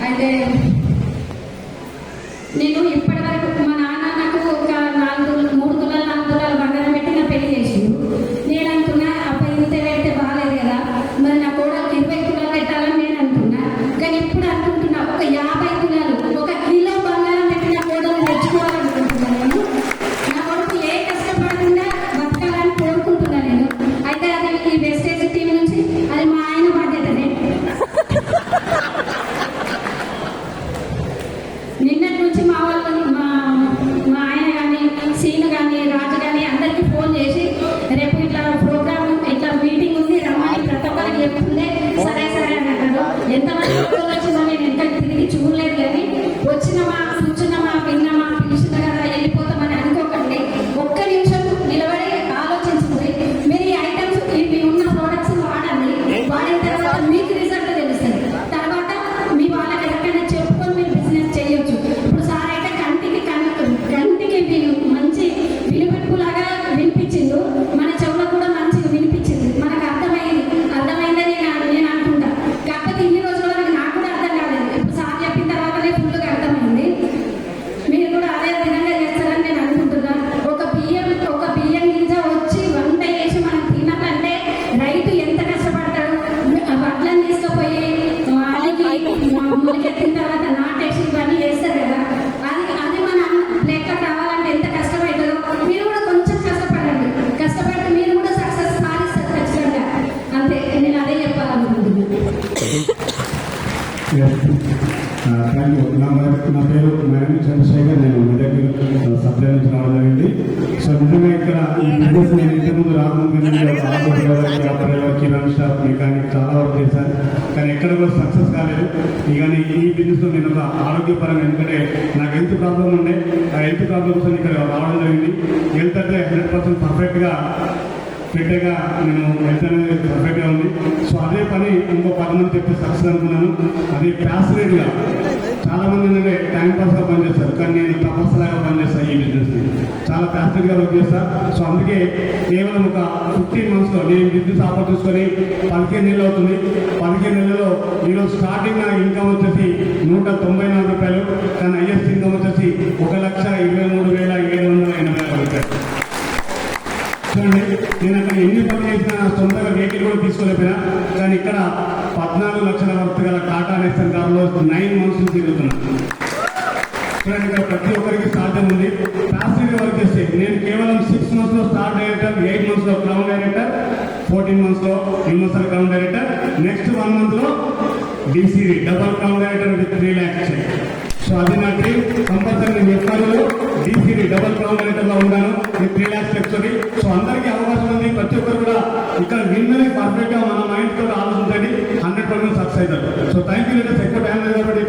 అయితే నేను ఇప్పటి వరకు మా నాన్న నాకు ఒక 3 తులాలు 4 తులాలు బంగారం పెట్టి నా పెళ్లి చేసిండు. నేను అనుకున్నా అబ్బాయి ఇంత పెడితే బాగాలేదు కదా, మరి నా కూడా 20 తులాలు పెట్టాలని నేను అనుకున్నా. కానీ ఇప్పుడు అనుకుంటున్నా ఒక 50 తులాలు 1 కిలో బంగారం పెట్టి నా కోడలు తెచ్చుకోవాలనుకుంటున్నాను. నేను నా కొడుకు ఏ కష్టపడకుండా బతకాలని కోరుకుంటున్నా నేను. అయితే అది ఈ వెస్టేజ్ టీవీ నుంచి అది మా ఆయన బాధ్యతనే. నిన్నటి నుంచి మా వాళ్ళు మా ఆయన కానీ సీను కానీ రాజు కానీ అందరికీ ఫోన్ చేసి రేపు ఇట్లా ప్రోగ్రామ్ ఇట్లా మీటింగ్ ఉంది రమ్మని ప్రతి ఒక్కరికి చెప్తుందే. సరే సరే అని అన్నారు. ఎంతమంది వచ్చిందో నేను ఎంత తిరిగి చూడలేదు, కానీ వచ్చినమా కూర్చున్నామా విన్నామా పిలిచిన కదా వెళ్ళిపోతామని అనుకోకండి. ఒక్క నిమిషం నిలబడి ఆలోచించుకుంది. మీరు ఈ ఐటమ్స్ ఇవి ఉన్న ప్రోడక్ట్స్ వాడండి. వాడిన తర్వాత మీకు రిజల్ట్ తెలుస్తుంది. తర్వాత మీ వాళ్ళకి ఎవరికైనా చెప్పుకొని మీరు బిజినెస్ చేయొచ్చు. ఇప్పుడు సార్ అయితే కంటికి మంచి వినిపింపులాగా వినిపించిండు, మన చెవులకు కూడా మంచిగా వినిపించింది. మనకు అర్థమైందని నేను అనుకుంటా. కాకపోతే ఇన్ని రోజుల వరకు నాకు కూడా అర్థం కాలేదు. ఇప్పుడు సార్ చెప్పిన తర్వాతనే ఫుల్గా అర్థమైంది. మీరు కూడా అదే విధంగా చేస్తారని నేను అనుకుంటున్నా. ఒక బియ్యం గింజ వచ్చి వంట చేసి మనం తినాలంటే రైతు ఎంత కష్టపడతాడు. వడ్లను తీసుకుపోయి మొలకెత్తిన తర్వాత నాటేసి ఇవన్నీ చేస్తారు కదా, అది మన లెక్క రావాలంటే ఎంత కష్టపడతారో మీరు కూడా కొంచెం కష్టపడండి. కష్టపడితే మీరు కూడా సక్సెస్ సాధిస్తారు ఖచ్చితంగా. అంతే, నేను అదే చెప్పాలనుకుంటున్నాను. నా పేరు మేడం చంద్రశేఖర్. నేను మెదక్ సప్లై నుంచి రావడం జరిగింది. సో నిజంగా ఇక్కడ ఈ బిజినెస్ నేను ఇంతకుముందు రాకముందు కిరాణా షాప్ మెకానిక్ చాలా వరకు చేశాను, కానీ ఎక్కడ కూడా సక్సెస్ కాలేదు. కానీ ఈ బిజినెస్లో నేను ఒక ఆరోగ్యపరంగా, ఎందుకంటే నాకు హెల్త్ ప్రాబ్లం ఉండే, ఆ హెల్త్ ప్రాబ్లమ్స్ ఇక్కడ రావడం జరిగింది. హెల్త్ అంటే 100% పర్ఫెక్ట్గా ఫిట్గా నేను హెల్త్ అనేది పర్ఫెక్ట్గా ఉంది. సో అదే పని ఇంకో 10 మంది చెప్తే సక్సెస్ అనుకున్నాను. అది ప్యాషనేట్గా చాలా మంది ఏంటంటే టైం పాస్గా పనిచేస్తారు, కానీ నేను తపస్సులాగా పనిచేస్తాను. ఈ బిజినెస్ని చాలా ప్యాషనేట్గా వర్క్ చేస్తాను. సో అందుకే కేవలం ఒక 15 monthsలో నేను బిజినెస్ ఆఫర్ చూసుకొని 15 నెలలు అవుతుంది. 15 నెలల్లో ఈరోజు స్టార్టింగ్ నా ఇన్కమ్ వచ్చేసి 194 రూపాయలు, కానీ హైయెస్ట్ ఇన్కమ్ వచ్చేసి 1,23,780 రూపాయలు. చూడండి, నేను అక్కడ ఎన్ని పనులు చేసినా సొంతగా వెహికల్ కూడా తీసుకోలేకపోయినా, కానీ ఇక్కడ 14 లక్షల వర్త్ గల టాటా నెక్సన్ కార్లో 9 months నుంచి తిరుగుతున్నాను. చూడండి, ఇక్కడ ప్రతి ఒక్కరికి సాధ్యం ఉంది. ప్యాసివ్గా వర్క్ చేస్తే నేను కేవలం 6 monthsలో స్టార్ డైరెక్టర్, 8 monthsలో క్రౌన్ డైరెక్టర్, 14 monthsలో యూనివర్సల్ క్రౌన్ డైరెక్టర్, నెక్స్ట్ 1 monthలో DCD double crown director with 3 lakhs. So అది నా డ్రీమ్. కంపల్సరీ నేను చెప్తాను, డీసీడీ డబల్ క్రౌన్ డైరెక్టర్లో ఉన్నాను విత్ 3 lakhs లక్షరీ. సో అందరికీ అవకాశం ఉంది. ప్రతి ఒక్కరు కూడా ఇక్కడ విన్నది పర్ఫెక్ట్గా మన మైండ్ తోటి ఆలోచించండి, 100% సక్సెస్ అవుతారు. So thank you. ఎక్కువ టైం లేదు కాబట్టి